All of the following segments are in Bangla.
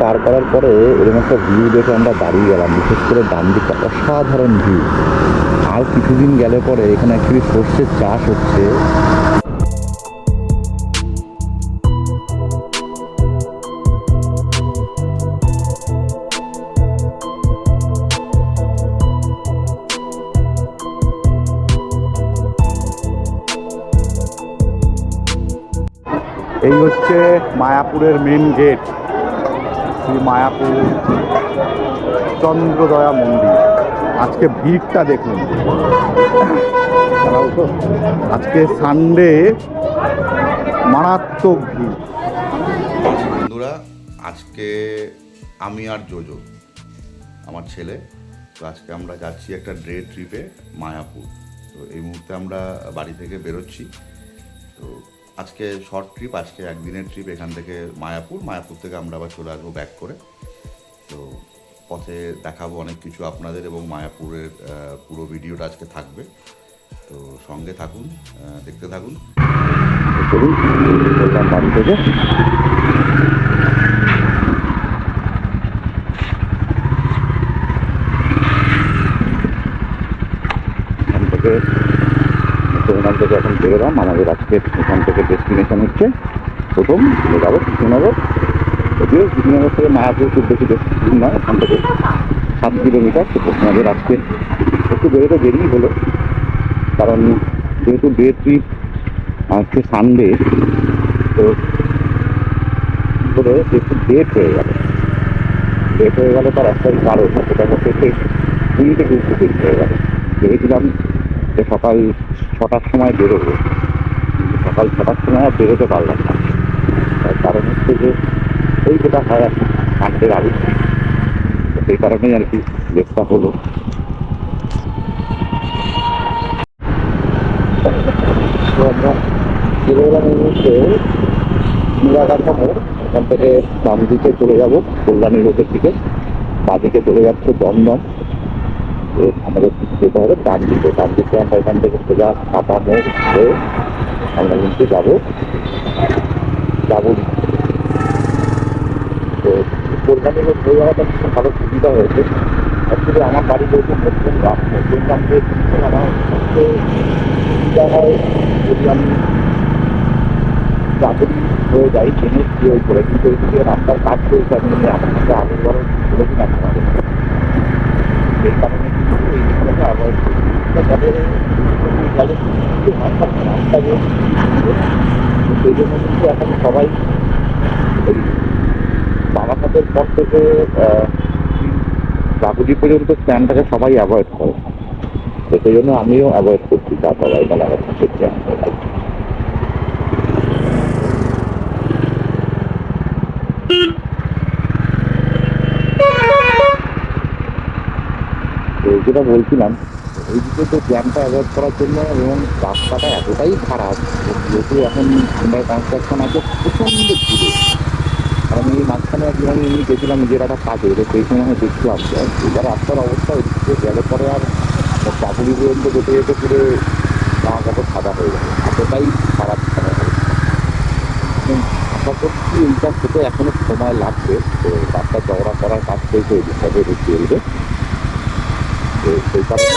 পার করার পরে এরকম একটা ভিউ দেখে আমরা দাঁড়িয়ে গেলাম, বিশেষ করে ডান দিকটা অসাধারণ ভিউ। আর কিছুদিন গেলে পরে এখানে অ্যাকচুয়ালি সর্ষের চাষ হচ্ছে। এই হচ্ছে মায়াপুরের মেন গেট, শ্রী মায়াপুর চন্দ্রদয়া মন্দির। আজকে ভিড়টা দেখুন, আজকে সানডে, মারাত্মক ভিড়। বন্ধুরা, আজকে আমি আর জোজো, আমার ছেলে, তো আজকে আমরা যাচ্ছি একটা ডে ট্রিপে মায়াপুর। তো এই মুহূর্তে আমরা বাড়ি থেকে বেরোচ্ছি। তো আজকে শর্ট ট্রিপ, আজকে একদিনের ট্রিপ এখান থেকে মায়াপুর থেকে আমরা আবার চলে আসবো ব্যাক করে। তো পথে দেখাবো অনেক কিছু আপনাদের, এবং মায়াপুরের পুরো ভিডিওটা আজকে থাকবে। তো সঙ্গে থাকুন, দেখতে থাকুন। বাড়ি থেকে এখান থেকে এখন বেরোলাম। আমাদের আজকে এখান থেকে ডেস্টিনেশন হচ্ছে প্রথম চলে যাবো কৃষ্ণনগর। যদিও কৃষ্ণনগর থেকে মায়াপুর খুব বেশি দূর নয়, এখান থেকে 7 কিলোমিটার। তো আমাদের আজকে একটু বেরোতে দেরি হলো, কারণ যেহেতু ডে ট্রিপ, আজকে সানডে, তো করে একটু লেট হয়ে গেল। তার একটাই কারণ, সেটা হচ্ছে পুরীতে ঘুরতে দেরি হয়ে গেল। ভেবেছিলাম যে সকাল 6টার সময় বেরোবো, কিন্তু সকাল 6টার সময় আর বেরোতে পারলাম না। তার কারণ হচ্ছে যে এই যেটা হয় আর কি, সানডের আগে, তো সেই কারণেই আর কি লেটটা হলো। তো আমরা চলে গেলাম এই মুহূর্তে নিরাকাঠা মোড়। এখান থেকে বাম দিকে চলে যাবো কল্যাণী রোডের দিকে, বাঁদিকে চলে যাচ্ছে দমদম। আমাদের যেতে হবে ডান দিকে আমরা এখান থেকে সোজা কাটা মোড় হয়ে আমরা কিন্তু যাবো। তো কল্যাণী রোড হয়ে যাওয়াটা খুব ভালো সুবিধা হয়েছে। অ্যাকচুয়ালি আমার বাড়ি যেহেতু মধ্যমগ্রাম থেকে আমার সবচেয়ে সুবিধা হয় যদি আমি চাকরি হয়ে যাই ট্রেনে ওই করে, কিন্তু ওইদিকে রাস্তার কাজ চলছে, আমি আমার সাথে আগের বড় বলেছি না তোমাদের। সেই কারণে কিন্তু এই জিনিসটাকে অ্যাভয়েড করি। তবে রাস্তা যে সেই জন্য কিন্তু এখন সবাই ওই বারাসাতের পর থেকে বাগুজি পর্যন্ত স্ট্যান্ডটাকে সবাই অ্যাভয়েড করে। তো সেই জন্য আমিও অ্যাভয়েড করছি তা সবাই বারাসাতের স্ট্যান্ড। যেটা বলছিলাম, এইদিকে তো জ্যামটা অ্যাভয়েড করার জন্য, এবং রাস্তাটা এতটাই খারাপ, যেহেতু এখন আন্ডার কনস্ট্রাকশন আছে, প্রচণ্ড ভিড়ে। কারণ এই মাঝখানে একদিন আমি এমনি গেছিলাম নিজের একটা কাজে, তো সেই সময় আমি দেখছিলাম এটা রাস্তার অবস্থা ওইদিকে গেলে পরে আর চাকুরি পর্যন্ত যেতে যেতে পুরো জামা কাপড় সাদা হয়ে যাবে, এতটাই খারাপ খারাপ। আশা করছি এইটা থেকে এখনো সময় লাগবে। তো রাস্তা চওড়া করার কাজ চলছে ওই দিকটাকে চলবে। তো সেই কারণে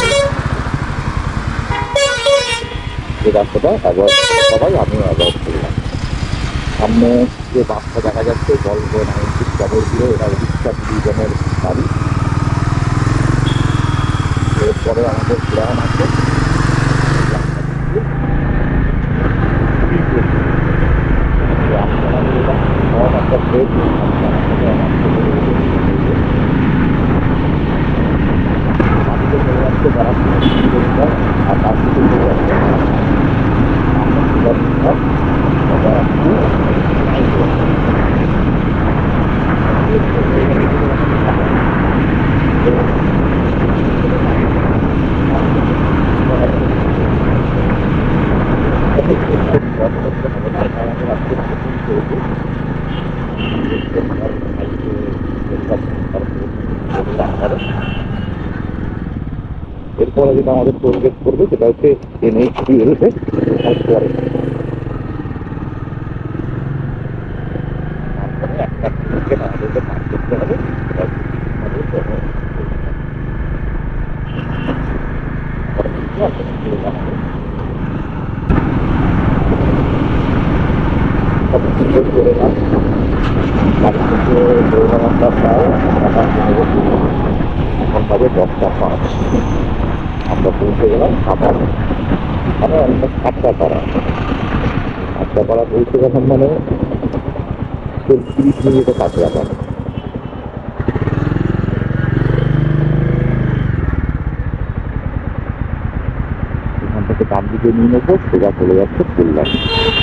যে রাস্তাটা অ্যাভয়েড সবাই, আমিও অ্যাভয়েড করলাম। সামনে যে বাসটা দেখা যাচ্ছে বলবো 9600, এটা রিক্সা ডিভিশনের গাড়ি। এরপরে আমাদের প্ল্যান আছে একটা ট্রেন, চলে যাচ্ছে ব্যারাকপুর আর তার থেকে চলে যাচ্ছে এরপরে যেটা আমাদের টোলগেট করবে সেটা হচ্ছে NH12 পরে একটা এখন বাজে 10টা 5। আমরা পৌঁছে গেলাম আবার মানে অনেক 7টা পাড়া। 7টা পাড়া পৌঁছে গেলাম মানে 30 মিনিটের কাছে আবার। এখান থেকে ডান দিকে নিয়ে নেবো, সোজা চলে যাচ্ছে কল্যাণ।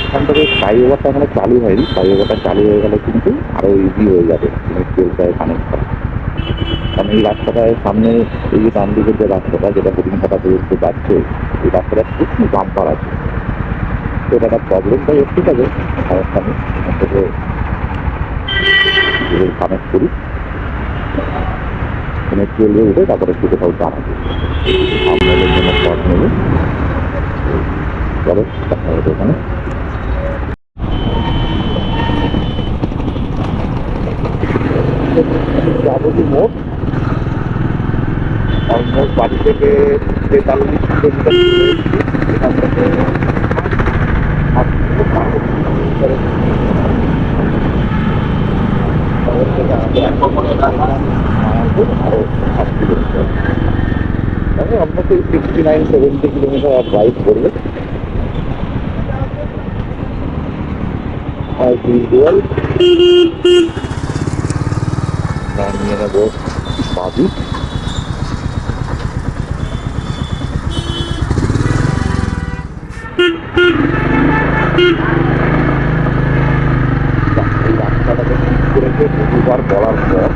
এখান থেকে ফ্লাইওভারটা এখানে চালু হয়নি, ফ্লাইওভারটা চালু হয়ে গেলে কিন্তু আরো ইজি হয়ে যাবে মেট্রোটায় কানেক্ট করা। কারণ এই রাস্তাটায় সামনে এই যে ডান দিকের যে রাস্তাটা, যেটা হরিণঘাটা পর্যন্ত যাচ্ছে, এই রাস্তাটা প্রচুর বাম্পার আছে। তো এটা একটা প্রবলেমটাই একটু থাকে, সমস্যা নেই। এখান থেকে কানেক্ট করি, মেট্রো রেলে উঠে তারপরে একটু কোথাও দাঁড়াবো, আপনাদের জন্য পথ নেবে। চলো দেখা হবে এখানে। যাবতীয় মোট অলমোস্ট বাড়ি থেকে 43 কিলোমিটার দূরে এসেছি। এখান থেকে 8 থেকে 12 কিলোমিটার শহর থেকে আমাদের এখন মায়াপুর আরো 8 কিলোমিটার, মানে অলমোস্ট এই 69-70 কিলোমিটার আর ড্রাইভ করলে অ্যাজ ইউজুয়াল নিয়ে নেবো বাদি। এই রাস্তাটাকে ঠিক করেছে বহুবার বলার পর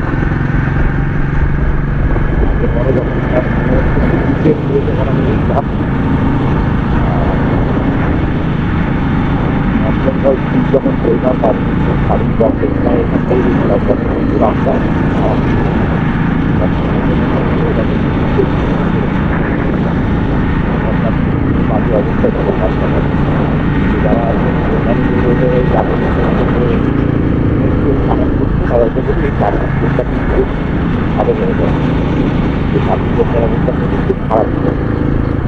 এরপরে যখন যখন আমি উঠলাম, ঠিক যখন করলাম তার সাড়ে 10 এখান থেকে রাস্তা বাকি অবস্থায় তখন রাস্তাটা যারা তাদেরকে বলি এই সার্ভিসটা কিন্তু ভালো হয়ে যায়। এই সার্ভিসের অবস্থা কিন্তু খুব খারাপ ছিল,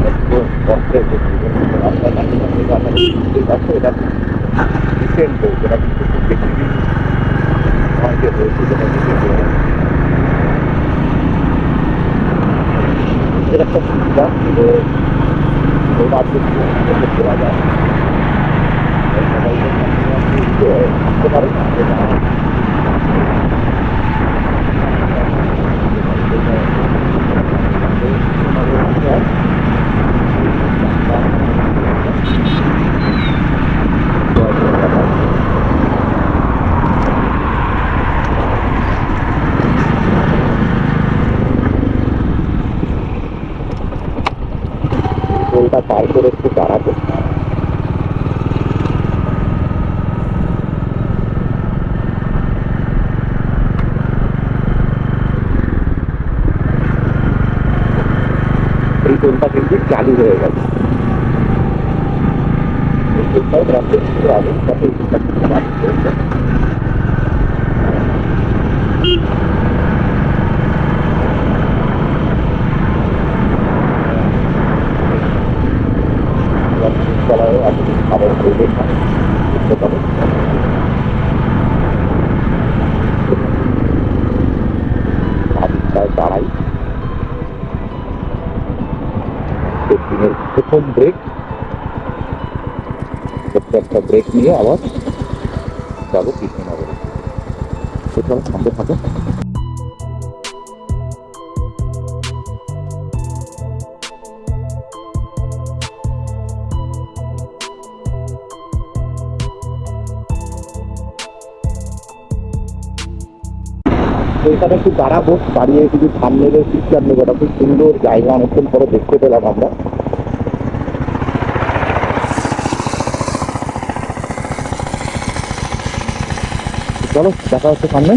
একটু কষ্টের রাস্তাটা আছে। এটা রিসেন্ট হয়েছে, এটা কিন্তু খুব বেশি অনেকে হয়েছে, যেটা রিসেন্ট হয়ে গেছে। এর একটা সুবিধা যে রাজ্যে করা যায়, থাকতে পারে না যেটা টোলটা পার করে একটু দাঁড়াতে। এই টোলটা কিন্তু চালু হয়ে গেছে। এই টোলটাও গ্রামের কিছু আগে সাথে এই টোলটা কিন্তু চালু হয়ে গেছে। তলায় এতদিন খাবার রেলে করতে পারে। প্রায় দাঁড়াই, দিনের প্রথম ব্রেক, ছোট্ট একটা ব্রেক নিয়ে আবার যাবো কৃষ্ণনগরে। সেটা সঙ্গে থাকে। তো এখানে একটু দাঁড়াবো, দাঁড়িয়ে কিছু সামনের পিকচার নেবো। এটা খুব সুন্দর জায়গা, অনেকক্ষণ পরে দেখতে পেলাম আমরা। চলো দেখা হচ্ছে সামনে।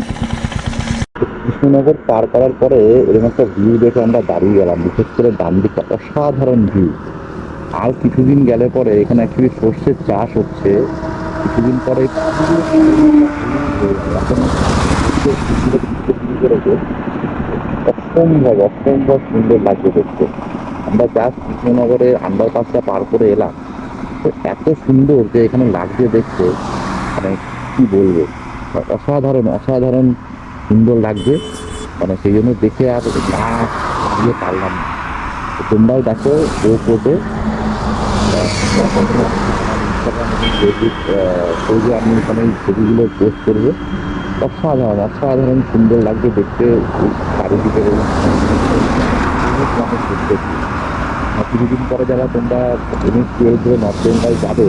কৃষ্ণনগর পার করার পরে এরকম একটা ভিউ দেখে আমরা দাঁড়িয়ে গেলাম, বিশেষ করে ডান দিকটা অসাধারণ ভিউ। আর কিছুদিন গেলে পরে এখানে অ্যাকচুয়ালি সর্ষের চাষ হচ্ছে, কিছুদিন পরে এখন শুরু করেছে। অসম্ভব অসম্ভব সুন্দর লাগবে দেখতে। আমরা জাস্ট কৃষ্ণনগরের আন্ডারপাসটা পার করে এলাম, তো এত সুন্দর যে এখানে লাগছে দেখতে, মানে কি বলবো, অসাধারণ অসাধারণ সুন্দর লাগছে। মানে সেই জন্য দেখে আর না দিয়ে পারলাম না। তো তোমরাও দেখো ও কোটে ইনস্টাগ্রাম এবং ফেসবুক পেজে আমি ওখানে এই ছবিগুলো পোস্ট করবো। অসাধারণ অসাধারণ সুন্দর লাগবে দেখতে এই চারিদিকের এই বহুত মানুষ দেখতে। আর কিছুদিন পরে যারা তোমরা NH-12 ধরে নর্থ বেঙ্গল যাবে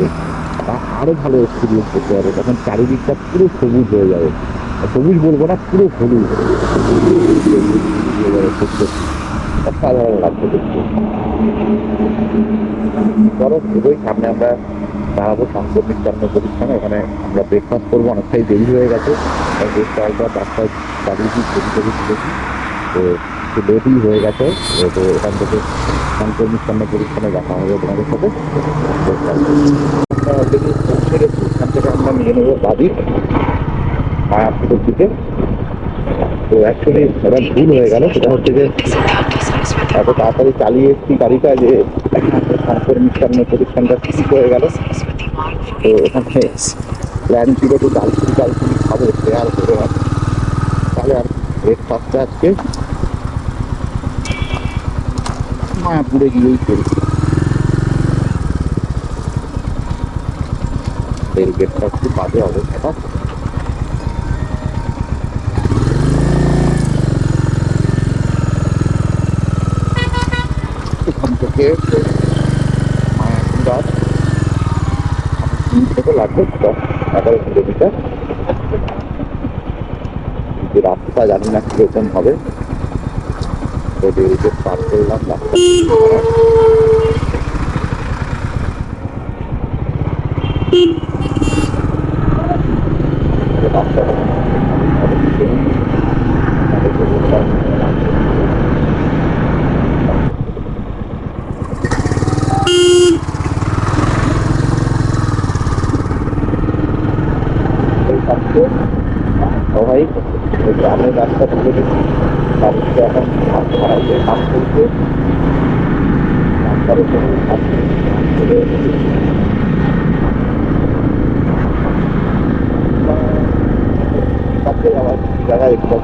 তা আরো ভালো এক্সপিরিয়েন্স করতে হবে। তখন চারিদিকটা পুরো সবুজ হয়ে যাবে, সবুজ বলবো না, পুরো হলুদ হয়ে যাবে। সত্যি অসাধারণ লাগবে দেখতে। চলো এগোই, সামনে আমরা দাঁড়াবো শঙ্কর মিষ্টান্ন প্রতিষ্ঠানে। ওখানে আমরা ব্রেকফাস্ট করবো, অনেকটাই দেরি হয়ে গেছে। বেশ কয়েকবার রাস্তায় দাঁড়িয়েছি, ছবি ছবি তুলেছি, তো একটু লেটই হয়ে গেছে। তো এখান থেকে শঙ্কর মিষ্টান্ন প্রতিষ্ঠানে দেখা হবে তোমাদের সাথে। আমরা অলরেডি পৌঁছে গেছি, এখান থেকে আমরা নিয়ে নেবো বাদিক মায়াপুরের দিকে। তো অ্যাকচুয়ালি এবার ভুল হয়ে গেল, সেটা হচ্ছে যে এত তাড়াতাড়ি চালিয়ে এসেছি গাড়িটা যে শঙ্কর মিষ্টান্ন প্রতিষ্ঠানটা ঠিক হয়ে গেল। তো এখানে প্ল্যান ছিল যে ডালপুরি খাবো, সে আর হলো না। তাহলে আর ব্রেকফাস্টটা আজকে মায়াপুরে গিয়েই করি। এই ব্রেকফাস্ট খুব বাজে অবস্থাটা। এখান থেকে মায়াপুর থেকে লাগবে 10-11 কিলোমিটার। কিন্তু রাস্তা জানি না কিরকম হবে। তো দেরিতে পার করলাম রাস্তা। সবাই গ্রামের রাস্তা থেকে বাড়িতে এখন হাত খারাইতে কাজ করছে। আবার জায়গায় একটু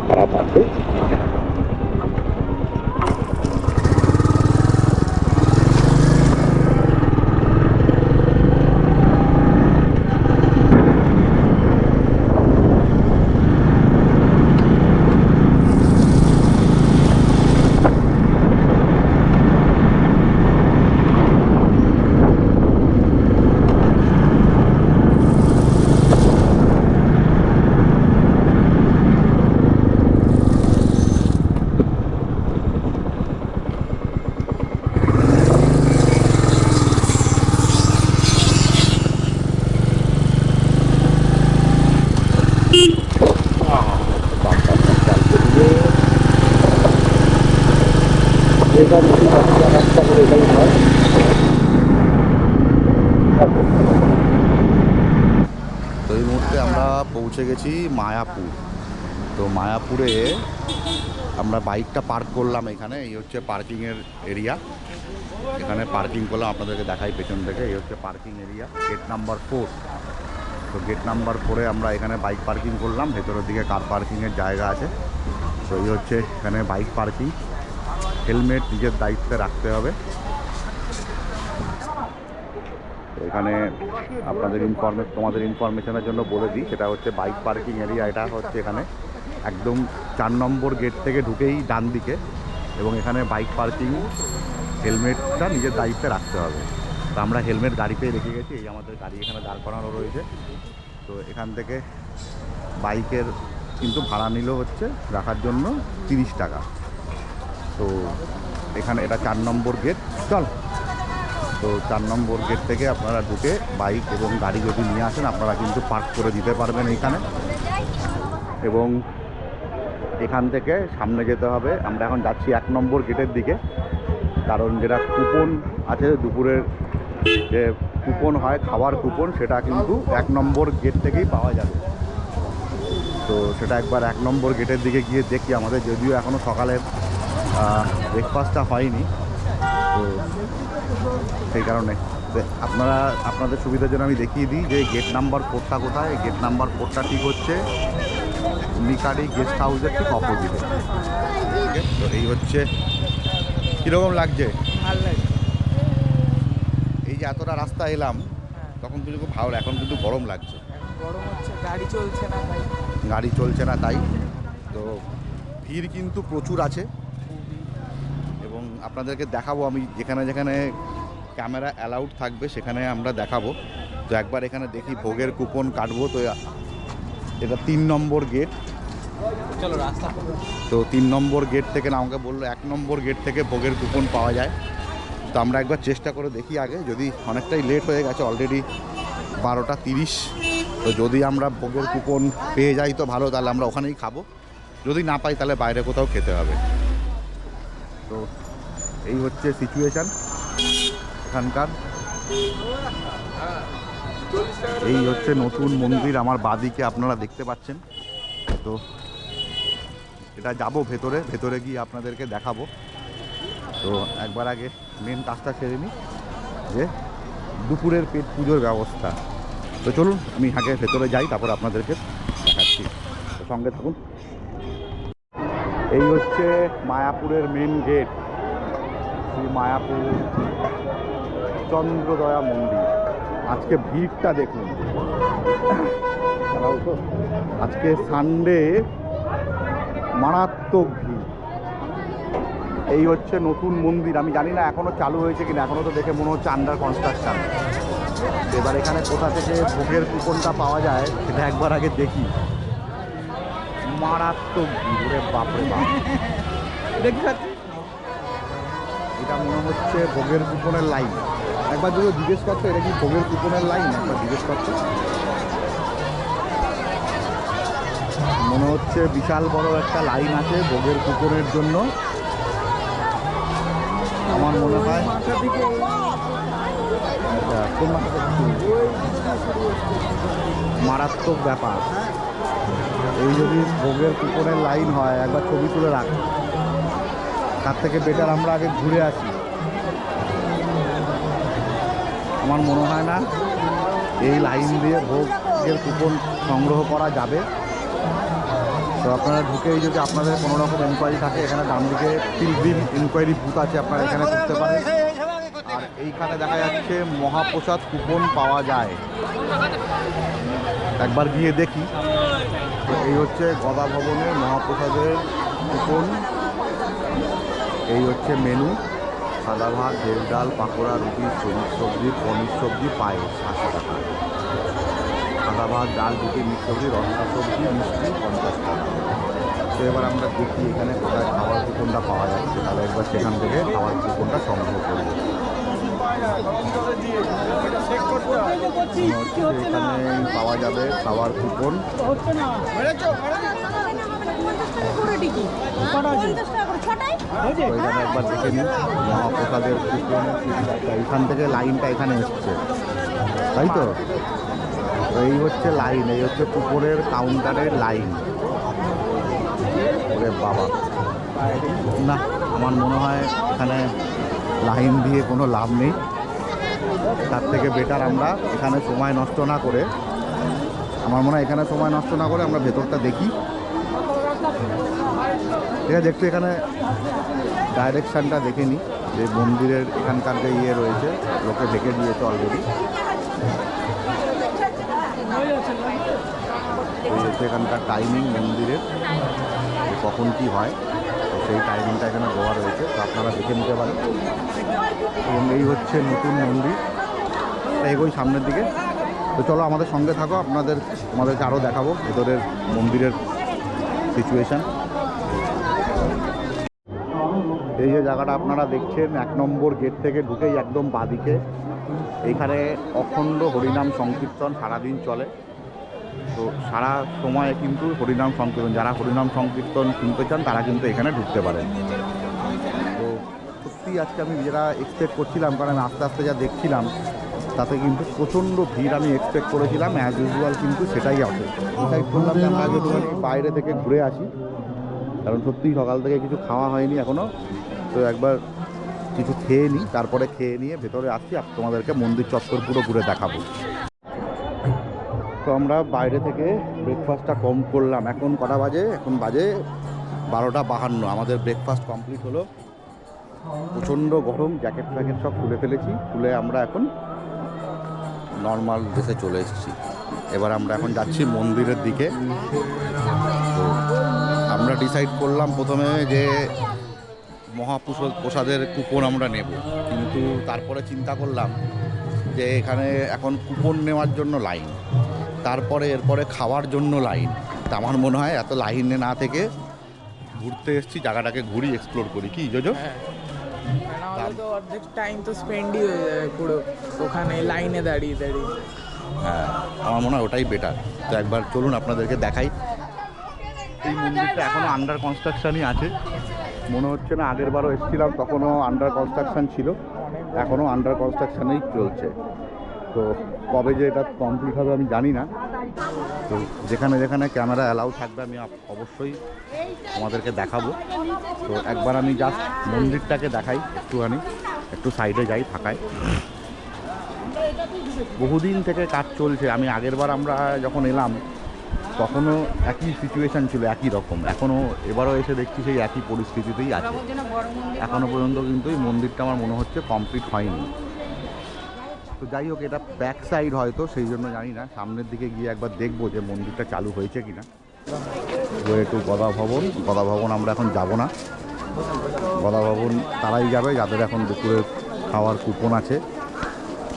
খারাপ আছে। তো এই মুহূর্তে আমরা পৌঁছে গেছি মায়াপুর। তো মায়াপুরে আমরা বাইকটা পার্ক করলাম এখানে। এই হচ্ছে পার্কিংয়ের এরিয়া। এখানে পার্কিং করলাম, আপনাদেরকে দেখাই পেছন থেকে। এই হচ্ছে পার্কিং এরিয়া, গেট নাম্বার 4। তো গেট নাম্বার 4-এ আমরা এখানে বাইক পার্কিং করলাম। ভেতরের দিকে কার পার্কিংয়ের জায়গা আছে। তো এই হচ্ছে এখানে বাইক পার্কিং। হেলমেট নিজের দায়িত্বে রাখতে হবে। এখানে আপনাদের তোমাদের ইনফরমেশনের জন্য বলে দিই, সেটা হচ্ছে বাইক পার্কিং এরিয়া। এটা হচ্ছে এখানে একদম 4 নম্বর গেট থেকে ঢুকেই ডান দিকে। এবং এখানে বাইক পার্কিং, হেলমেটটা নিজের দায়িত্বে রাখতে হবে। তো আমরা হেলমেট গাড়িতেই রেখে গেছি। এই আমাদের গাড়ি এখানে দাঁড় করানো রয়েছে। তো এখান থেকে বাইকের কিন্তু ভাড়া নিল হচ্ছে রাখার জন্য 30 টাকা। তো এখানে এটা 4 নম্বর গেট। চল, তো 4 নম্বর গেট থেকে আপনারা ঢুকে বাইক এবং গাড়ি যদি নিয়ে আসেন আপনারা কিন্তু পার্ক করে দিতে পারবেন এইখানে। এবং এখান থেকে সামনে যেতে হবে। আমরা এখন যাচ্ছি 1 নম্বর গেটের দিকে, কারণ যেটা কুপন আছে দুপুরের যে কুপন হয়, খাওয়ার কুপন, সেটা কিন্তু 1 নম্বর গেট থেকেই পাওয়া যাবে। তো সেটা একবার 1 নম্বর গেটের দিকে গিয়ে দেখি। আমাদের যদিও এখনও সকালের ব্রেকফাস্টটা হয়নি, তো সেই কারণে আপনাদের সুবিধার জন্য আমি দেখিয়ে দিই যে গেট নাম্বার 4টা কোথায়। গেট নাম্বার 4টা ঠিক হচ্ছে নিকারি গেস্ট হাউসের ঠিক অপোজিটে। তো এই হচ্ছে, কীরকম লাগছে? ভালো লাগে। এই যে এতটা রাস্তা এলাম তখন কিন্তু খুব ভালো, এখন কিন্তু গরম লাগছে। এখন গরম হচ্ছে, গাড়ি চলছে না ভাই। গাড়ি চলছে না তাই। তো ভিড় কিন্তু প্রচুর আছে এবং আপনাদেরকে দেখাবো আমি যেখানে যেখানে ক্যামেরা অ্যালাউড থাকবে সেখানে আমরা দেখাবো। তো একবার এখানে দেখি ভোগের কুপন কাটবো। তো এটা 3 নম্বর গেট। চলো রাস্তা। তো 3 নম্বর গেট থেকে না, আমাকে বললো 1 নম্বর গেট থেকে ভোগের কুপন পাওয়া যায়। তো আমরা একবার চেষ্টা করে দেখি আগে, যদি অনেকটাই লেট হয়ে গেছে অলরেডি 12:30। তো যদি আমরা ভোগের কুপন পেয়ে যাই তো ভালো, তাহলে আমরা ওখানেই খাবো। যদি না পাই তাহলে বাইরে কোথাও খেতে হবে। তো এই হচ্ছে সিচুয়েশান এখানকার। এই হচ্ছে নতুন মন্দির আমার বাদিকে আপনারা দেখতে পাচ্ছেন। তো এটা যাব ভেতরে, ভেতরে গিয়ে আপনাদেরকে দেখাবো। তো একবার আগে মেন কাজটা সেরে নিই, যে দুপুরের পেট পুজোর ব্যবস্থা। তো চলুন আমি আগে ভেতরে যাই, তারপর আপনাদেরকে দেখাচ্ছি। তো সঙ্গে থাকুন। এই হচ্ছে মায়াপুরের মেন গেট, শ্রী মায়াপুর চন্দ্রদয়া মন্দির। আজকে ভিড়টা দেখুন, আজকে সানডে, মারাত্মক ভিড়। এই হচ্ছে নতুন মন্দির, আমি জানি না এখনো চালু হয়েছে কিনা, এখনো তো দেখে মনে হচ্ছে আন্ডার কনস্ট্রাকশন। এবার এখানে কোথা থেকে ভোগের কুপনটা পাওয়া যায় সেটা একবার আগে দেখি। মারাত্মক ভিড়, বাপরে বাপ। এটা মনে হচ্ছে ভোগের কুপনের লাইন। একবার যদি জিজ্ঞেস করতো এটা কি ভোগের কুপনের লাইন, একবার জিজ্ঞেস করতো। মনে হচ্ছে বিশাল বড় একটা লাইন আছে ভোগের কুপনের জন্য। আমার মনে হয় মারাত্মক ব্যাপার। এই যদি ভোগের কুপনের লাইন হয়, একবার ছবি তুলে রাখ। তার থেকে বেটার আমরা আগে ঘুরে আসি। আমার মনে হয় না এই লাইন দিয়ে ভোগের কুপন সংগ্রহ করা যাবে। তো আপনারা ঢুকেই যদি আপনাদের কোনো রকম এনকোয়ারি থাকে, এখানে ডান দিকে পিলগ্রিম এনকোয়ারি বুথ আছে, আপনারা এখানে করতে পারেন। আর এইখানে দেখা যাচ্ছে মহাপ্রসাদ কুপন পাওয়া যায়, একবার গিয়ে দেখি। তো এই হচ্ছে গদা ভবনের মহাপ্রসাদের কুপন। এই হচ্ছে মেনু, সাদা ভাত, ভেজ ডাল, পাকোড়া, রুটি, সবজি, পনির সবজি, পায়েস 80 টাকা। সাদা ভাত, ডাল, রুটি, মিক্স সবজি, রসা সবজি, মিষ্টি 50 টাকা। তো এবার আমরা দেখি এখানে কোথায় খাওয়ার কুপনটা পাওয়া যাচ্ছে, তাহলে একবার সেখান থেকে খাওয়ার কুপনটা সংগ্রহ করব। এখানে পাওয়া যাবে খাওয়ার কুপন। ওইখানে একবার দেখে নিন মহাপ্রসাদের কুপন। এইখান থেকে লাইনটা এখানে এসছে, তাই তো? এই হচ্ছে লাইন, এই হচ্ছে কুপনের কাউন্টারের লাইন। ওরে বাবা, না আমার মনে হয় এখানে লাইন দিয়ে কোনো লাভ নেই। তার থেকে বেটার আমরা এখানে সময় নষ্ট না করে, আমার মনে হয় এখানে সময় নষ্ট না করে আমরা ভেতরটা দেখি। ঠিক আছে, একটু এখানে ডাইরেকশানটা দেখে নিই, যে মন্দিরের এখানকার যে ইয়ে রয়েছে, লোকে দেখে দিয়েছে অলরেডি। এই হচ্ছে এখানকার টাইমিং মন্দিরের, কখন কি হয়, তো সেই টাইমিংটা এখানে দেওয়া রয়েছে, তো আপনারা দেখে নিতে পারেন। এবং এই হচ্ছে নতুন মন্দির, এগোই সামনের দিকে। তো চলো আমাদের সঙ্গে থাকো, আমাদেরকে আরও দেখাবো ভেতরের মন্দিরের সিচুয়েশান। এই যে জায়গাটা আপনারা দেখছেন, 1 নম্বর গেট থেকে ঢুকেই একদম বাদিকে, এইখানে অখণ্ড হরিনাম সংকীর্তন সারাদিন চলে। তো সারা সময় কিন্তু হরিনাম সংকীর্তন, যারা হরিনাম সংকীর্তন শুনতে চান তারা কিন্তু এখানে ঢুকতে পারেন। তো সত্যি আজকে আমি যেটা এক্সপেক্ট করছিলাম, কারণ আমি আস্তে আস্তে যা দেখছিলাম তাতে কিন্তু প্রচণ্ড ভিড় আমি এক্সপেক্ট করেছিলাম, অ্যাজ ইউজুয়াল কিন্তু সেটাই আছে। ডিসাইড করলাম যে আমরা যদি বাইরে থেকে ঘুরে আসি, কারণ সত্যিই সকাল থেকে কিছু খাওয়া হয়নি এখনও। তো একবার কিছু খেয়ে নিই, তারপরে খেয়ে নিয়ে ভেতরে আসছি, তোমাদেরকে মন্দির চত্বর পুরো ঘুরে দেখাবো। তো আমরা বাইরে থেকে ব্রেকফাস্টটা কম করলাম। এখন কটা বাজে? এখন বাজে 12:52। আমাদের ব্রেকফাস্ট কমপ্লিট হলো। প্রচণ্ড গরম, জ্যাকেট ফ্যাকেট সব খুলে ফেলেছি। খুলে আমরা এখন নর্মাল ড্রেসে চলে এসেছি। এবার আমরা এখন যাচ্ছি মন্দিরের দিকে। তো আমরা ডিসাইড করলাম প্রথমে যে মহাপ্রসাদের কুপন আমরা নেব, কিন্তু তারপরে চিন্তা করলাম যে এখানে এখন কুপন নেওয়ার জন্য লাইন, তারপরে এরপরে খাওয়ার জন্য লাইন। তা আমার মনে হয় এত লাইনে না থেকে ঘুরতে এসেছি, জায়গাটাকে ঘুরি, এক্সপ্লোর করি। কি যোজো? নাহলে তো অর্ধেক টাইম তো স্পেন্ডই হয়ে যাবে পুরো ওখানে লাইনে দাঁড়িয়ে দাঁড়িয়ে। হ্যাঁ, আমার মনে হয় ওটাই বেটার। তো একবার চলুন আপনাদেরকে দেখাই। এই মন্দিরটা এখনও আন্ডার কনস্ট্রাকশানই আছে। মনে হচ্ছে না আগের বারও এসেছিলাম তখনও আন্ডার কনস্ট্রাকশান ছিল, এখনও আন্ডার কনস্ট্রাকশানেই চলছে। তো কবে যে এটা কমপ্লিট হবে আমি জানি না। তো যেখানে যেখানে ক্যামেরা অ্যালাউ থাকবে আমি অবশ্যই আমাদেরকে দেখাবো। তো একবার আমি জাস্ট মন্দিরটাকে দেখাই একটুখানি, একটু সাইডে যাই ফাঁকায়। বহুদিন থেকে কাজ চলছে। আমি আগের বার আমরা যখন এলাম তখনও একই সিচুয়েশান ছিল, একই রকম। এখনও এবারও এসে দেখছি সেই একই পরিস্থিতিতেই আছে। এখনও পর্যন্ত কিন্তু এই মন্দিরটা আমার মনে হচ্ছে কমপ্লিট হয়নি। তো যাই হোক, এটা ব্যাক সাইড হয়তো, সেই জন্য জানি না। সামনের দিকে গিয়ে একবার দেখবো যে মন্দিরটা চালু হয়েছে কিনা। ওয়ে টু গদা ভবন। গদা ভবন আমরা এখন যাব না। গদা ভবন তারাই যাবে যাদের এখন দুপুরের খাওয়ার কুপন আছে,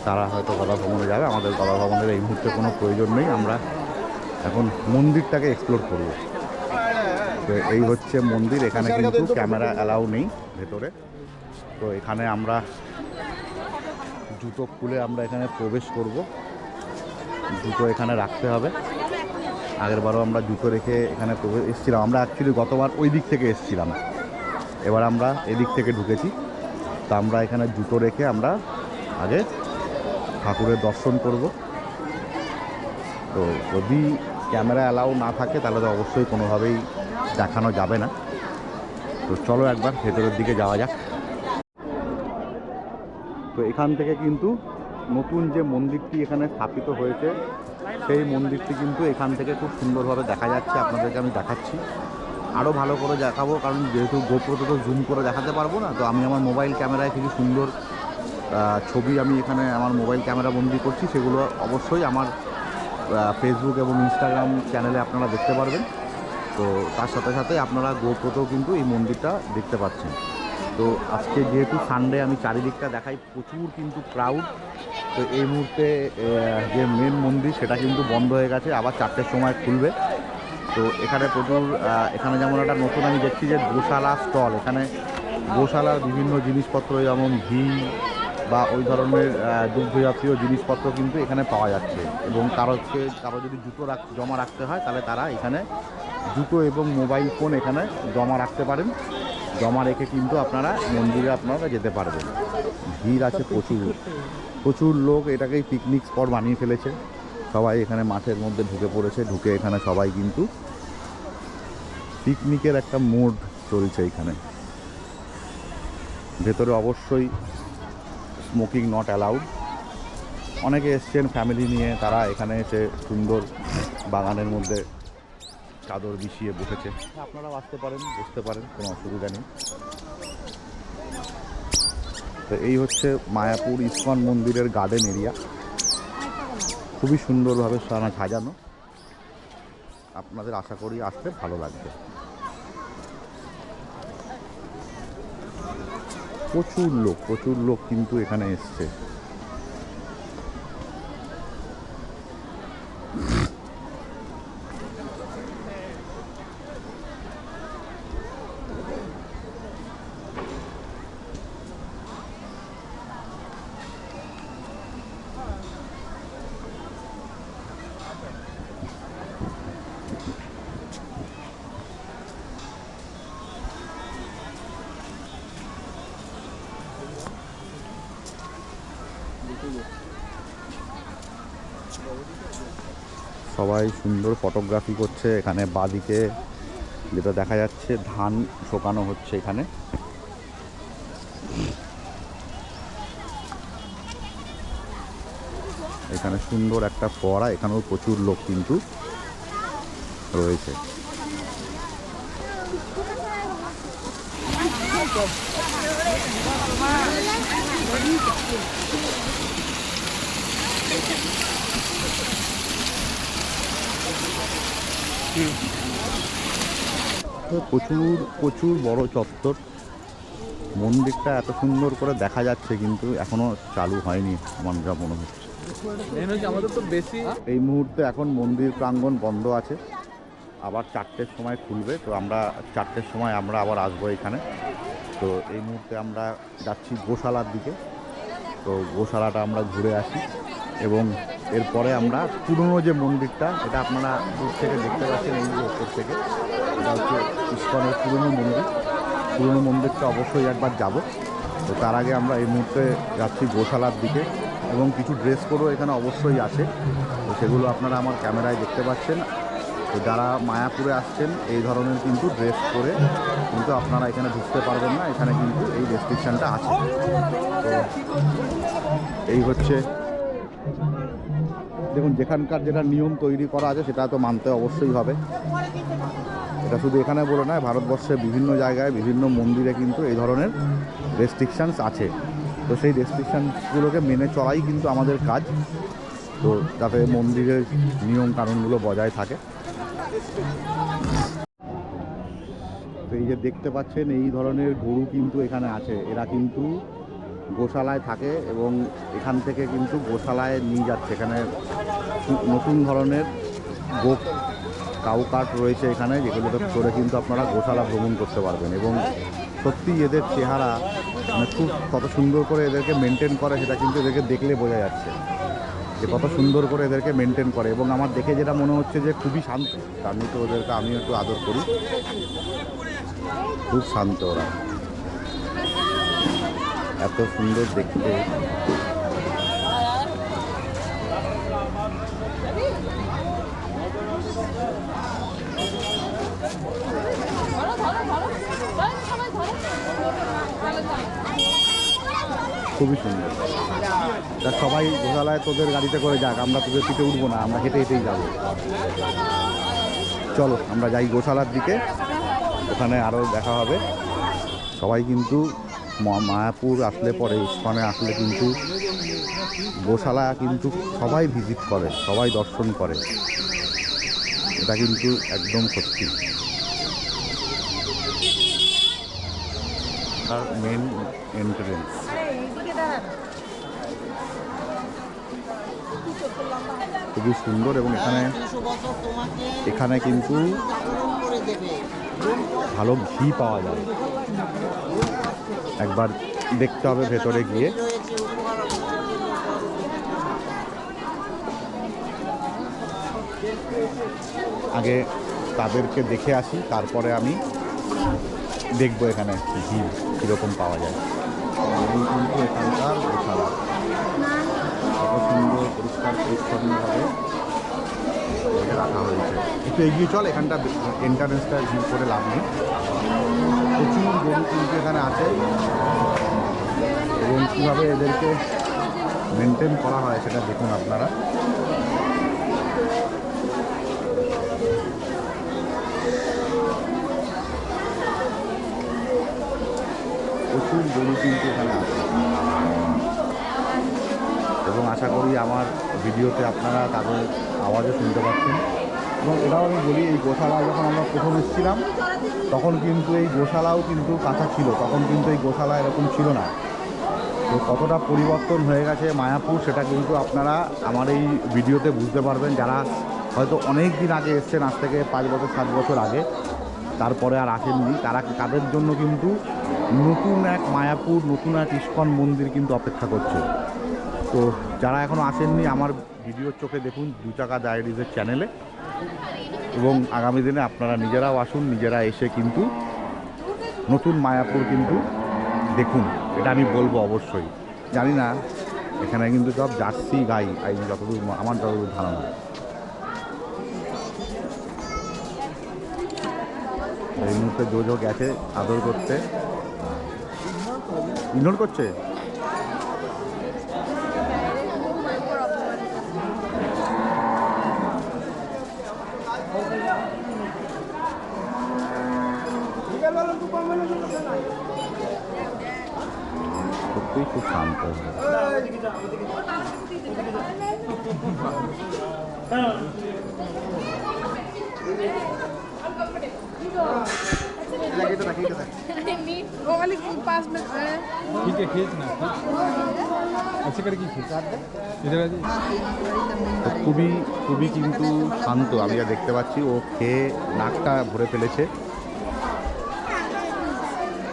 তারা হয়তো গদা ভবনে যাবে। আমাদের গদা ভবনের এই মুহূর্তে কোনো প্রয়োজন নেই। আমরা এখন মন্দিরটাকে এক্সপ্লোর করব। তো এই হচ্ছে মন্দির। এখানে কিন্তু ক্যামেরা অ্যালাউ নেই ভেতরে। তো এখানে আমরা জুতো খুলে আমরা এখানে প্রবেশ করব। জুতো এখানে রাখতে হবে। আগেরবারও আমরা জুতো রেখে এখানে এসেছিলাম। আমরা অ্যাকচুয়ালি গতবার ওই দিক থেকে এসেছিলাম, এবার আমরা এদিক থেকে ঢুকেছি। তা আমরা এখানে জুতো রেখে আমরা আগে ঠাকুরের দর্শন করব। তো যদি ক্যামেরা অ্যালাউ না থাকে তাহলে তো অবশ্যই কোনোভাবেই দেখানো যাবে না। তো চলো একবার ভেতরের দিকে যাওয়া যাক। তো এখান থেকে কিন্তু নতুন যে মন্দিরটি এখানে স্থাপিত হয়েছে সেই মন্দিরটি কিন্তু এখান থেকে খুব সুন্দরভাবে দেখা যাচ্ছে। আপনাদেরকে আমি দেখাচ্ছি, আরও ভালো করে দেখাবো, কারণ যেহেতু গোপ্রোতে তো জুম করে দেখাতে পারবো না। তো আমি আমার মোবাইল ক্যামেরায় কিছু সুন্দর ছবি আমি এখানে আমার মোবাইল ক্যামেরা বন্দি করছি, সেগুলো অবশ্যই আমার ফেসবুক এবং ইনস্টাগ্রাম চ্যানেলে আপনারা দেখতে পারবেন। তো তার সাথে সাথে আপনারা গোপ্রোতেও কিন্তু এই মন্দিরটা দেখতে পাচ্ছেন। তো আজকে যেহেতু সানডে আমি চারিদিকটা দেখাই, প্রচুর কিন্তু ক্রাউড। তো এই মুহূর্তে যে মেন মন্দির সেটা কিন্তু বন্ধ হয়ে গেছে, আবার 4টের সময় খুলবে। তো এখানে প্রচুর এখানে যেমন একটা নতুন আমি দেখছি যে গোশালা স্টল। এখানে গোশালার বিভিন্ন জিনিসপত্র যেমন ঘি বা ওই ধরনের দুগ্ধজাতীয় জিনিসপত্র কিন্তু এখানে পাওয়া যাচ্ছে। এবং কারো যদি জুতো জমা রাখতে হয় তাহলে তারা এখানে জুতো এবং মোবাইল ফোন এখানে জমা রাখতে পারেন। জমা রেখে কিন্তু আপনারা মন্দিরে আপনারা যেতে পারবেন। ভিড় আছে প্রচুর, প্রচুর লোক এটাকেই পিকনিক স্পট বানিয়ে ফেলেছে। সবাই এখানে মাঠের মধ্যে ঢুকে পড়েছে, ঢুকে এখানে সবাই কিন্তু পিকনিকের একটা মোড চলছে এখানে। ভেতরে অবশ্যই স্মোকিং নট অ্যালাউড। অনেকে এসছেন ফ্যামিলি নিয়ে, তারা এখানে এসে সুন্দর বাগানের মধ্যে চাদর বিছিয়ে বসেছে। আপনারা আসতে পারেন, বসতে পারেন, কোনো অসুবিধা নেই। তো এই হচ্ছে মায়াপুর ইস্কন মন্দিরের গার্ডেন এরিয়া। খুবই সুন্দরভাবে সাজানো। আপনাদের আশা করি আসতে ভালো লাগবে। প্রচুর লোক কিন্তু এখানে এসছে। সবাই সুন্দর ফটোগ্রাফি করছে। এখানে বাঁদিকে যেটা দেখা যাচ্ছে ধান শোকানো হচ্ছে এখানে। এখানে সুন্দর একটা ফোয়ারা, এখানেও প্রচুর লোক কিন্তু রয়েছে। প্রচুর প্রচুর বড় চত্বর। মন্দিরটা এত সুন্দর করে দেখা যাচ্ছে কিন্তু এখনো চালু হয়নি আমার যা মনে হচ্ছে। আমাদের তো বেশি এই মুহূর্তে এখন মন্দির প্রাঙ্গণ বন্ধ আছে, আবার 4টের সময় খুলবে। তো আমরা 4টের সময় আমরা আবার আসবো এখানে। তো এই মুহূর্তে আমরা যাচ্ছি গোশালার দিকে। তো গোশালাটা আমরা ঘুরে আসি এবং এরপরে আমরা পুরনো যে মন্দিরটা, এটা আপনারা দূর থেকে দেখতে পাচ্ছেন, এই যে ওপর থেকে, এটা হচ্ছে ইস্কনের পুরনো মন্দির। পুরনো মন্দিরটা অবশ্যই একবার যাব। তো তার আগে আমরা এই মুহূর্তে যাচ্ছি গোশালার দিকে এবং কিছু ড্রেস কোডও এখানে অবশ্যই আছে। তো সেগুলো আপনারা আমার ক্যামেরায় দেখতে পাচ্ছেন। তো যারা মায়াপুরে আসছেন এই ধরনের কিন্তু ড্রেস করে কিন্তু আপনারা এখানে ঢুকতে পারবেন না, এখানে কিন্তু এই রেস্ট্রিকশানটা আছে। তো এই হচ্ছে, দেখুন যেখানকার যেটা নিয়ম তৈরি করা আছে সেটা তো মানতে অবশ্যই হবে। এটা শুধু এখানে বলে নয়, ভারতবর্ষের বিভিন্ন জায়গায় বিভিন্ন মন্দিরে কিন্তু এই ধরনের রেস্ট্রিকশানস আছে। তো সেই রেস্ট্রিকশানসগুলোকে মেনে চলাই কিন্তু আমাদের কাজ, তো যাতে মন্দিরের নিয়ম কানুনগুলো বজায় থাকে। তো এই যে দেখতে পাচ্ছেন এই ধরনের গরু কিন্তু এখানে আছে, এরা কিন্তু গোশালায় থাকে এবং এখান থেকে কিন্তু গোশালায় নিয়ে যাচ্ছে। এখানে নতুন ধরনের গোপ কাউ কাঠ রয়েছে এখানে, যেগুলোতে করে কিন্তু আপনারা গোশালা ভ্রমণ করতে পারবেন। এবং সত্যি এদের চেহারা মানে খুব কত সুন্দর করে এদেরকে মেনটেন করে, সেটা কিন্তু এদেরকে দেখলে বোঝা যাচ্ছে যে কত সুন্দর করে এদেরকে মেনটেন করে। এবং আমার দেখে যেটা মনে হচ্ছে যে খুবই শান্ত, আমি তো ওদেরকে আমিও একটু আদর করি, খুব শান্ত ওরা, এত সুন্দর দেখতে। খুবই সুন্দর। তা সবাই গোশালায় তোদের গাড়িতে করে যাক, আমরা তোদের পিঠে উঠবো না, আমরা হেঁটে হেঁটেই যাবো। চলো আমরা যাই গোশালার দিকে, ওখানে আরও দেখা হবে। সবাই কিন্তু মায়াপুর আসলে পরে, ইস্কনে আসলে কিন্তু গোশালা কিন্তু সবাই ভিজিট করে, সবাই দর্শন করে, এটা কিন্তু একদম সত্যি। আর মেন এন্ট্রেন্স খুবই সুন্দর এবং এখানে কিন্তু ভালো ঘি পাওয়া যায়, একবার দেখতে হবে ভেতরে গিয়ে। আগে তাদেরকে দেখে আসি, তারপরে আমি দেখবো এখানে ঘি কীরকম পাওয়া যায়। এই কিন্তু এখানকার গোশালা কত সুন্দর পরিষ্কার পরিচ্ছন্নভাবে রাখা হয়েছে। একটু এগিয়ে চল, এখানটা এন্ট্রান্সটা ভিউ করে লাভ নেই। প্রচুর গরু কিন্তু এখানে আছে এবং কীভাবে এদেরকে মেনটেন করা হয় সেটা দেখুন আপনারা। প্রচুর গরু কিন্তু এখানে আছে এবং আশা করি আমার ভিডিওতে আপনারা তাদের আওয়াজও শুনতে পাচ্ছেন। এবং এটাও আমি বলি, এই গোশালা যখন আমরা প্রথম এসেছিলাম তখন কিন্তু এই গোশালাও কিন্তু কাঁচা ছিল, তখন কিন্তু এই গোশালা এরকম ছিল না। তো কতটা পরিবর্তন হয়ে গেছে মায়াপুর সেটা কিন্তু আপনারা আমার এই ভিডিওতে বুঝতে পারবেন। যারা হয়তো অনেক দিন আগে এসছেন, আজ থেকে 5 বছর 7 বছর আগে, তারপরে আর আসেননি, তাদের জন্য কিন্তু নতুন এক মায়াপুর, নতুন এক ইস্কন মন্দির কিন্তু অপেক্ষা করছে। তো যারা এখনও আসেননি আমার ভিডিওর চোখে দেখুন 2 চাকা ডায়েরিজের চ্যানেলে, এবং আগামী দিনে আপনারা নিজেরাও আসুন, নিজেরা এসে কিন্তু নতুন মায়াপুর কিন্তু দেখুন, এটা আমি বলবো অবশ্যই। জানি না এখানে কিন্তু সব জার্সি গাই, যতদূর আমার যতদূর ধারণা। এই মুহূর্তে জোজো গেছে আদর করতে, ইগনোর করছে। সত্যিই খুব শান্ত। वो वाली पास में ठीक है खींच ना अच्छे करके खींच इधर आ जाइए। তো খুবই খুবই কিন্তু শান্ত। আমি যা দেখতে পাচ্ছি ও খেয়ে নাকটা ভরে ফেলেছে,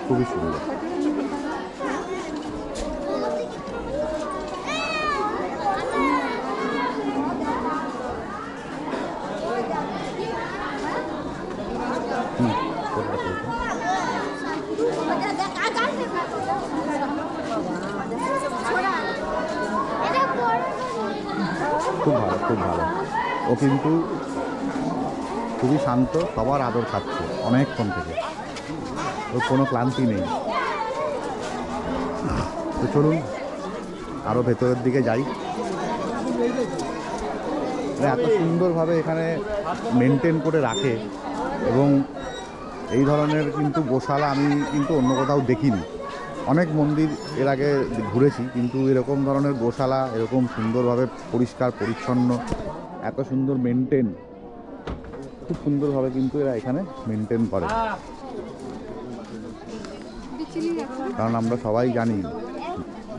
খুবই সুন্দর। খুব ভালো, খুব ভালো। ও কিন্তু খুবই শান্ত, সবার আদর খাচ্ছে অনেকক্ষণ থেকে, ওর কোনো ক্লান্তি নেই। তো চলুন আরও ভেতরের দিকে যাই। এত সুন্দরভাবে এখানে মেনটেন করে রাখে, এবং এই ধরনের কিন্তু গোশালা আমি কিন্তু অন্য কোথাও দেখিনি। অনেক মন্দির এর আগে ঘুরেছি, কিন্তু এরকম ধরনের গোশালা এরকম সুন্দরভাবে পরিষ্কার পরিচ্ছন্ন, এত সুন্দর মেনটেন, খুব সুন্দরভাবে কিন্তু এরা এখানে মেনটেন করে। কারণ আমরা সবাই জানি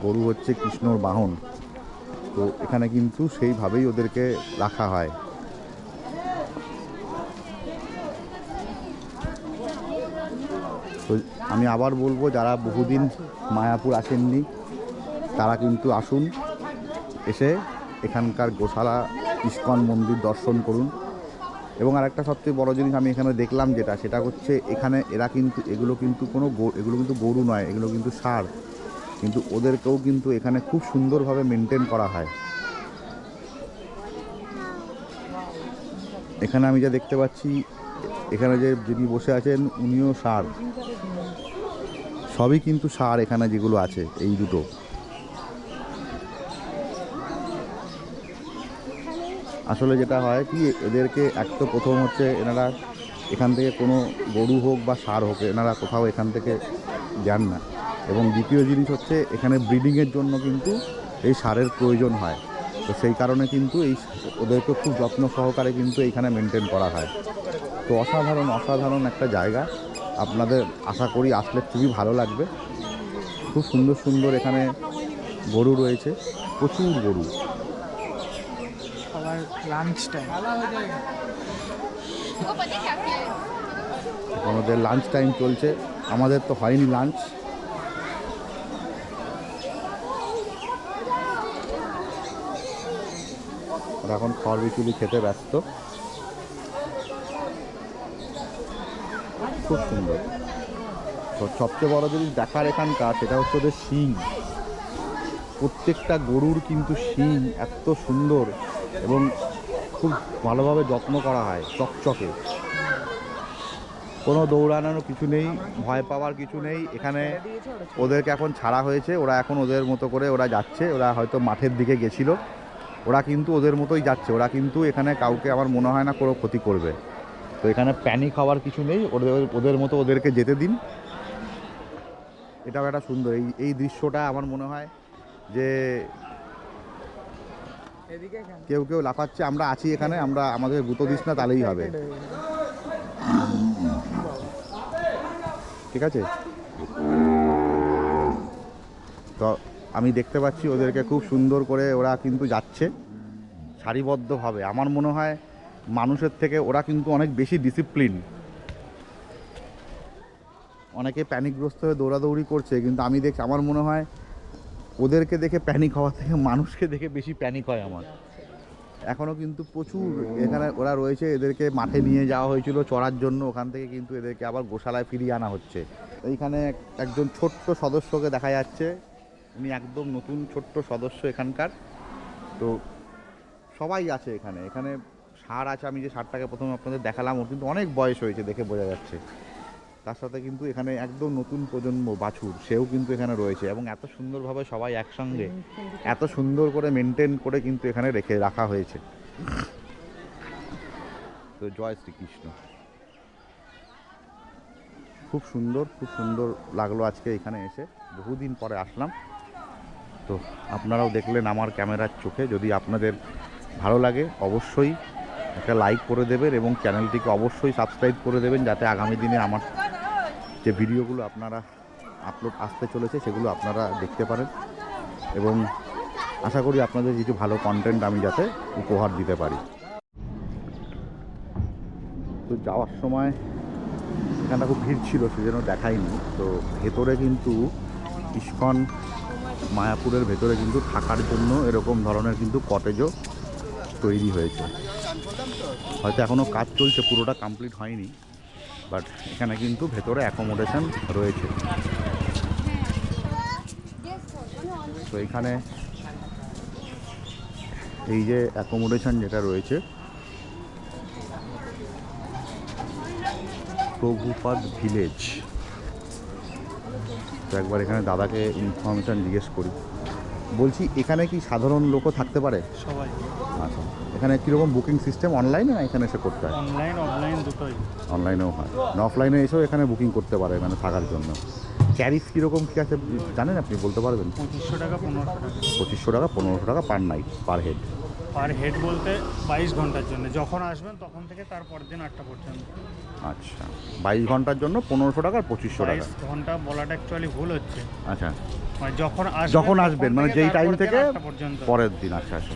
গরু হচ্ছে কৃষ্ণর বাহন, তো এখানে কিন্তু সেইভাবেই ওদেরকে রাখা হয়। তো আমি আবার বলবো, যারা বহুদিন মায়াপুর আসেননি তারা কিন্তু আসুন, এসে এখানকার গোশালা ইস্কন মন্দির দর্শন করুন। এবং আরেকটা সবচেয়ে বড় জিনিস আমি এখানে দেখলাম সেটা হচ্ছে এখানে এরা কিন্তু এগুলো কিন্তু গরু নয়, এগুলো কিন্তু ষাঁড়, কিন্তু ওদেরকেও কিন্তু এখানে খুব সুন্দরভাবে মেনটেন করা হয়। এখানে আমি যা দেখতে পাচ্ছি, এখানে যিনি বসে আছেন উনিও ষাঁড়, সবই কিন্তু ষাঁড় এখানে যেগুলো আছে এই দুটো। আসলে যেটা হয় কি, এদেরকে এক তো প্রথম হচ্ছে এনারা এখান থেকে কোনো গরু হোক বা ষাঁড় হোক এনারা কোথাও এখান থেকে যান না, এবং দ্বিতীয় জিনিস হচ্ছে এখানে ব্রিডিংয়ের জন্য কিন্তু এই ষাঁড়ের প্রয়োজন হয়। তো সেই কারণে কিন্তু ওদেরকে খুব যত্ন সহকারে কিন্তু এইখানে মেনটেন করা হয়। তো অসাধারণ অসাধারণ একটা জায়গা, আপনাদের আশা করি আসলে খুবই ভালো লাগবে। খুব সুন্দর সুন্দর এখানে গরু রয়েছে, প্রচুর গরু। আবার লাঞ্চ টাইম, আমাদের লাঞ্চ টাইম চলছে, আমাদের তো হয়নি লাঞ্চ। এখন খড় বিচুলি খেতে ব্যস্ত। খুব সুন্দর। তো সবচেয়ে বড় জিনিস দেখার এখানকার সেটা হচ্ছে ওদের শিং। প্রত্যেকটা গরুর কিন্তু শিং এত সুন্দর এবং খুব ভালোভাবে যত্ন করা হয়, চকচকে। কোনো দৌড়ানোর কিছু নেই, ভয় পাওয়ার কিছু নেই। এখানে ওদেরকে এখন ছাড়া হয়েছে, ওরা এখন ওদের মতো করে ওরা যাচ্ছে। ওরা হয়তো মাঠের দিকে গেছিল, ওরা কিন্তু ওদের মতোই যাচ্ছে। ওরা কিন্তু এখানে কাউকে আমার মনে হয় না কোনো ক্ষতি করবে। তো এখানে প্যানিক হওয়ার কিছু নেই, ওদের মতো ওদেরকে যেতে দিন। এটাও একটা সুন্দর এই দৃশ্যটা আমার মনে হয় যে কেউ কেউ লাফাচ্ছে, আমরা আছি এখানে, আমরা আমাদের গুঁতো দিস না তাহলেই হবে, ঠিক আছে? তো আমি দেখতে পাচ্ছি ওদেরকে খুব সুন্দর করে ওরা কিন্তু যাচ্ছে সারিবদ্ধভাবে। আমার মনে হয় মানুষের থেকে ওরা কিন্তু অনেক বেশি ডিসিপ্লিন। অনেকে প্যানিকগ্রস্ত হয়ে দৌড়াদৌড়ি করছে, কিন্তু আমি দেখছি, আমার মনে হয় ওদেরকে দেখে প্যানিক হওয়া থেকে মানুষকে দেখে বেশি প্যানিক হয় আমার। এখনও কিন্তু প্রচুর এখানে ওরা রয়েছে, এদেরকে মাঠে নিয়ে যাওয়া হয়েছিল চড়ার জন্য, ওখান থেকে কিন্তু এদেরকে আবার গোশালায় ফিরিয়ে আনা হচ্ছে। এইখানে একজন ছোট্ট সদস্যকে দেখা যাচ্ছে, উনি একদম নতুন ছোট্ট সদস্য এখানকার। তো সবাই আছে এখানে, এখানে ষাঁড় আছে। আমি যে ষাঁড়টাকে প্রথমে আপনাদের দেখালাম, ওর কিন্তু অনেক বয়স হয়েছে দেখে বোঝা যাচ্ছে। তার সাথে কিন্তু এখানে একদম নতুন প্রজন্ম বাছুর, সেও কিন্তু এখানে রয়েছে, এবং এত সুন্দরভাবে সবাই একসঙ্গে এত সুন্দর করে মেনটেন করে কিন্তু এখানে রাখা হয়েছে। তো জয় শ্রীকৃষ্ণ। খুব সুন্দর লাগলো আজকে এখানে এসে, বহুদিন পরে আসলাম। তো আপনারাও দেখলেন আমার ক্যামেরার চোখে। যদি আপনাদের ভালো লাগে অবশ্যই একটা লাইক করে দেবেন এবং চ্যানেলটিকে অবশ্যই সাবস্ক্রাইব করে দেবেন, যাতে আগামী দিনে আমার যে ভিডিওগুলো আপনারা আপলোড আসতে চলেছে সেগুলো আপনারা দেখতে পারেন, এবং আশা করি আপনাদের কিছু ভালো কন্টেন্ট আমি যাতে উপহার দিতে পারি। তো যাওয়ার সময় এখানটা খুব ভিড় ছিল, সেজন্য দেখাইনি। তো ভেতরে কিন্তু ইস্কন মায়াপুরের ভেতরে কিন্তু থাকার জন্য এরকম ধরনের কিন্তু কটেজও তৈরি হয়েছে। হয়তো এখনও কাজ চলছে, পুরোটা কমপ্লিট হয়নি, বাট এখানে কিন্তু ভেতরে অ্যাকোমোডেশন রয়েছে। তো এখানে এই যে অ্যাকোমোডেশন যেটা রয়েছে, প্রভুপাদ ভিলেজ। তো একবার এখানে দাদাকে ইনফরমেশান জিজ্ঞেস করি। বলছি এখানে কি সাধারণ লোকও থাকতে পারে? সবাই আচ্ছা, এখানে কীরকম বুকিং সিস্টেম, অনলাইনে না এখানে এসে করতে হয়? অনলাইন অফলাইন দুটোই। অনলাইনেও হয়, না অফলাইনে এসেও এখানে বুকিং করতে পারে এখানে থাকার জন্য। ট্যারিফ কীরকম কী আছে জানেন আপনি, বলতে পারবেন? 2500 টাকা 1500 টাকা। 2500 টাকা 1500 টাকা per night, per head. Per head বলতে 22 ঘন্টার জন্য, যখন আসবেন তখন থেকে তারপরের দিন 8টা পর্যন্ত। আচ্ছা, 22 ঘন্টার জন্য 1500 টাকা আর 2500 টাকা। 22 ঘন্টা বলাটা অ্যাকচুয়ালি ভুল হচ্ছে। আচ্ছা, মানে যখন আসবেন মানে যেই টাইম থেকে পর্যন্ত পরের দিন। আচ্ছা আচ্ছা,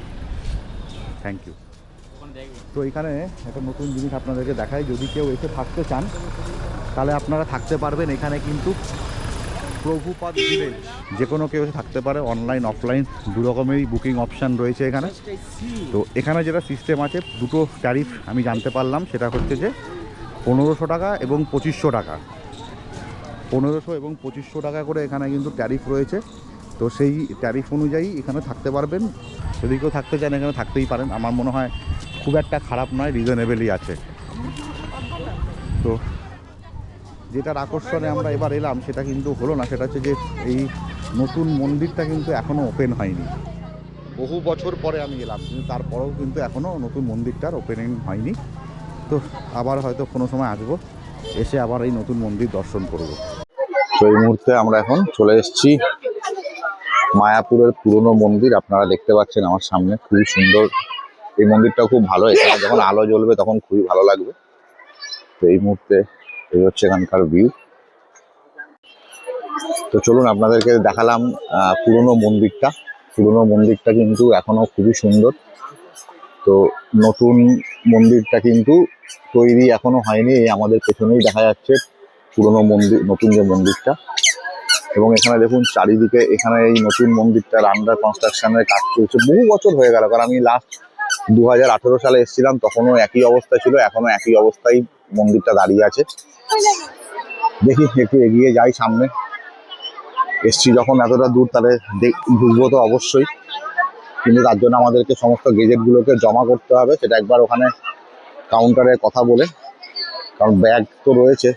থ্যাংক ইউ। তো এখানে একটা নতুন জিনিস আপনাদেরকে দেখাই, যদি কেউ এসে থাকতে চান তাহলে আপনারা থাকতে পারবেন। এখানে কিন্তু প্রভুপাদ ভিলেজ, যে কোনো কেউ এসে থাকতে পারে, অনলাইন অফলাইন দু রকমেরই বুকিং অপশান রয়েছে এখানে। তো এখানে যেটা সিস্টেম আছে, দুটো ট্যারিফ আমি জানতে পারলাম, সেটা হচ্ছে যে 1500 টাকা এবং 2500 টাকা। 1500 এবং 2500 টাকা করে এখানে কিন্তু ট্যারিফ রয়েছে। তো সেই ট্যারিফ অনুযায়ী এখানে থাকতে পারবেন। যদি কেউ থাকতে চান এখানে থাকতেই পারেন, আমার মনে হয় খুব একটা খারাপ নয়, রিজনেবলই আছে। তো যেটার আকর্ষণে আমরা এবার এলাম সেটা কিন্তু হলো না, সেটা হচ্ছে যে এই নতুন মন্দিরটা কিন্তু এখনও ওপেন হয়নি। বহু বছর পরে আমি এলাম, কিন্তু তারপরেও কিন্তু এখনও নতুন মন্দিরটার ওপেনিং হয়নি। তো আবার হয়তো কোনো সময় আসবো, এসে আবার এই নতুন মন্দির দর্শন করব। তো এই মুহূর্তে আমরা এখন চলে এসেছি মায়াপুরের পুরনো মন্দির। আপনারা দেখতে পাচ্ছেন আমার সামনে, খুবই সুন্দর এই মন্দিরটা, খুব ভালো। এখানে যখন আলো জ্বলবে তখন খুবই ভালো লাগবে। তো এই মুহূর্তে এই হচ্ছে এখানকার ভিউ। তো চলুন আপনাদেরকে দেখালাম পুরনো মন্দিরটা। পুরনো মন্দিরটা কিন্তু এখনো খুবই সুন্দর। তো নতুন মন্দিরটা কিন্তু তৈরি এখনো হয়নি, এই আমাদের পেছনেই দেখা যাচ্ছে পুরনো মন্দির, নতুন যে মন্দিরটা। এবং এখানে দেখুন চারিদিকে, এখানে এই নতুন মন্দিরটার আন্ডার কনস্ট্রাকশনের কাজ চলছে। বহু বছর হয়ে গেল, কারণ আমি লাস্ট 2018 সালে এসেছিলাম, তখনও একই অবস্থা ছিল, এখনো একই অবস্থায় মন্দিরটা দাঁড়িয়ে আছে। দেখি একটু এগিয়ে যাই সামনে। এসছি যখন এতটা দূর, তাহলে ঢুকবো তো অবশ্যই, কিন্তু তার জন্য আমাদেরকে সমস্ত গেজেটগুলোকে জমা করতে হবে। সেটা একবার ওখানে কাউন্টারে কথা বলে, কারণ ব্যাগ তো রয়েছে,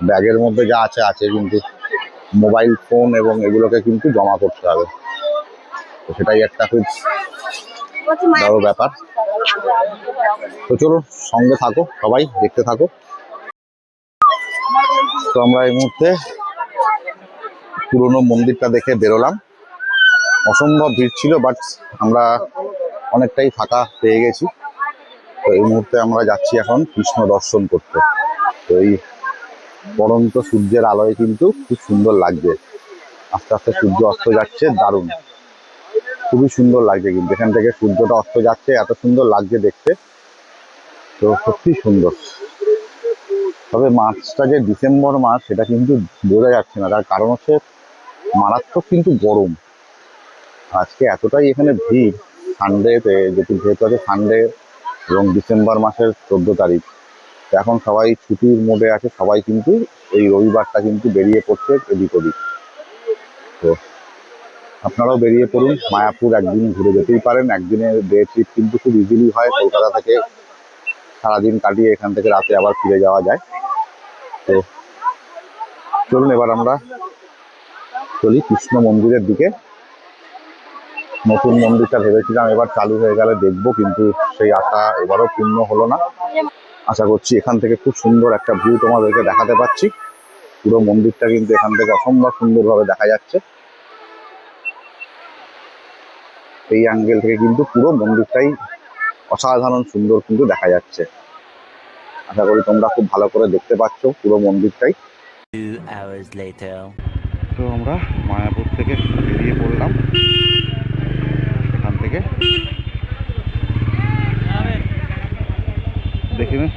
ব্যাগের মধ্যে যা আছে আছে, কিন্তু মোবাইল ফোন এবং এগুলোকে কিন্তু জমা করতে হবে। তো সেটাই একটা খুব বড় ব্যাপার। তো চলো সঙ্গে থাকো, সবাই দেখতে থাকো। তো আমরা এই মুহূর্তে পুরনো মন্দিরটা দেখে বেরোলাম। অসম্ভব ভিড় ছিল, বাট আমরা অনেকটাই ফাঁকা পেয়ে গেছি। তো এই মুহূর্তে আমরা যাচ্ছি এখন কৃষ্ণ দর্শন করতে। তো এই পড়ন্ত সূর্যের আলোয় কিন্তু খুব সুন্দর লাগছে, আস্তে আস্তে সূর্য অস্ত যাচ্ছে, দারুণ, খুবই সুন্দর লাগছে। কিন্তু এখান থেকে সূর্যটা অস্ত যাচ্ছে, এত সুন্দর লাগছে দেখতে। তো সত্যি সুন্দর। তবে মাসটা যে ডিসেম্বর মাস সেটা কিন্তু বোঝা যাচ্ছে না, তার কারণ হচ্ছে মারাত্মক কিন্তু গরম। আজকে এতটাই এখানে ভিড় সানডেতে, যেহেতু আছে সানডে এবং ডিসেম্বর মাসের 14 তারিখ, এখন সবাই ছুটির মোডে আছে, সবাই কিন্তু এই রবিবারটা কিন্তু বেরিয়ে পড়ছে এদিক ওদিক। তো আপনারাও বেরিয়ে পড়ুন, মায়াপুর একদিন ঘুরে যেতেই পারেন। একদিনের ডে ট্রিপ কিন্তু খুব ইজিলি হয়, কলকাতা থেকে সারাদিন কাটিয়ে এখান থেকে রাতে আবার ফিরে যাওয়া যায়। তো চলুন এবার আমরা চলি কৃষ্ণ মন্দিরের দিকে। নতুন মন্দিরটা ভেবেছিলাম এবার চালু হয়ে গেলে দেখবো, কিন্তু সেই আশা এবারও পূর্ণ হলো না। আশা করছি এখান থেকে খুব সুন্দর একটা ভিউ তোমাদেরকে দেখাতে পাচ্ছি। পুরো মন্দিরটা কিন্তু এখান থেকে অসম্ভব সুন্দরভাবে দেখা যাচ্ছে। এই অ্যাঙ্গেল থেকে কিন্তু পুরো মন্দিরটাই অসাধারণ সুন্দর কিন্তু দেখা যাচ্ছে। আশা করি তোমরা খুব ভালো করে দেখতে পাচ্ছ পুরো মন্দিরটাই। 2 hours later. তো আমরা মায়াপুর থেকে বেরিয়ে পড়লাম। এখান থেকে দেখি না,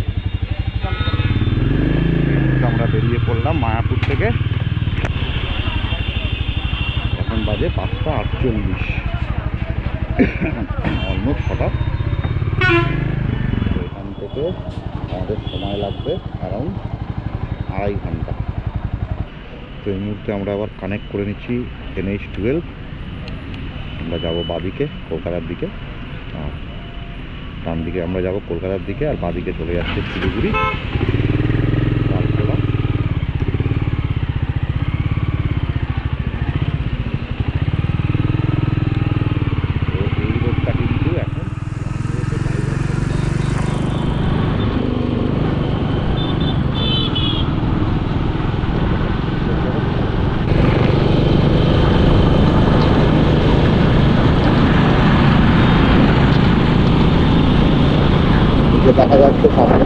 আমরা বেরিয়ে পড়লাম মায়াপুর থেকে। এখন বাজে 5:48, অলমোস্ট 6টা। তো এখান থেকে আমাদের সময় লাগবে অ্যারাউন্ড 2.5 ঘন্টা। তো এই মুহূর্তে আমরা আবার কানেক্ট করে নিচ্ছি NH-12। আমরা যাবো বাঁদিকে কলকাতার দিকে, আর ডান দিকে আমরা যাব কলকাতার দিকে, আর বাঁদিকে চলে যাচ্ছে শিলিগুড়ি লালগোলা। তো এই রোডটা কিন্তু এখন দেখা যাচ্ছে সামনে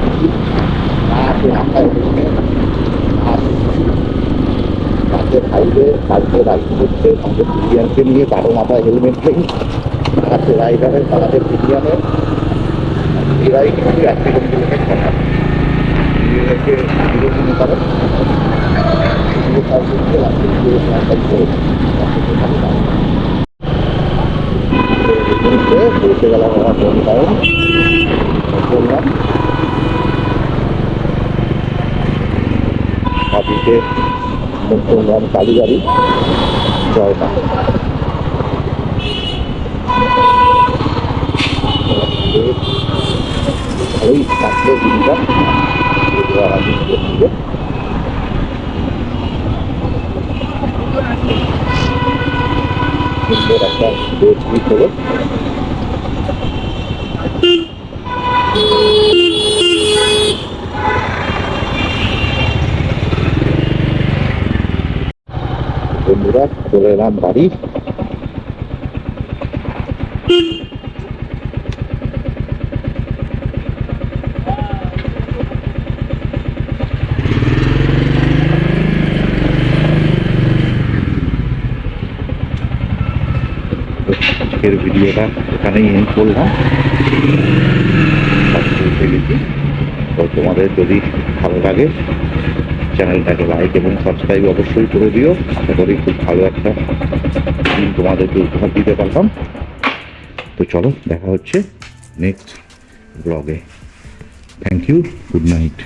রাতের হাইওয়ে বাইকে রাইড করছে আমাদের সিনিয়রকে নিয়ে, কারো মাথায় হেলমেট নেই। আছে রাইডারের আমাদের সিনিয়রের এরাই কিন্তু অ্যাক্সিডেন্টগুলোকে ঘটায়, নিজেদেরকে বিরোধী করে পৌঁছে গেলাম আমার টাউন বললাম। বাদিকে মুসলমান কালীবাড়ি জয়না। ভালোই থাকলো দিনটা, সুন্দর একটা ডেট মিট হলো। বন্ধুরা চলে এলাম বাড়ি। আজকের ভিডিওটা এখানেই এন্ড করলাম। তো তোমাদের যদি ভালো লাগে চ্যানেলটাকে লাইক এবং সাবস্ক্রাইব অবশ্যই করে দিও। আশা করি খুব ভালো একটা দিন তোমাদেরকে উপহার দিতে পারলাম। তো চলো দেখা হচ্ছে নেক্সট ব্লগে। Thank you, good night.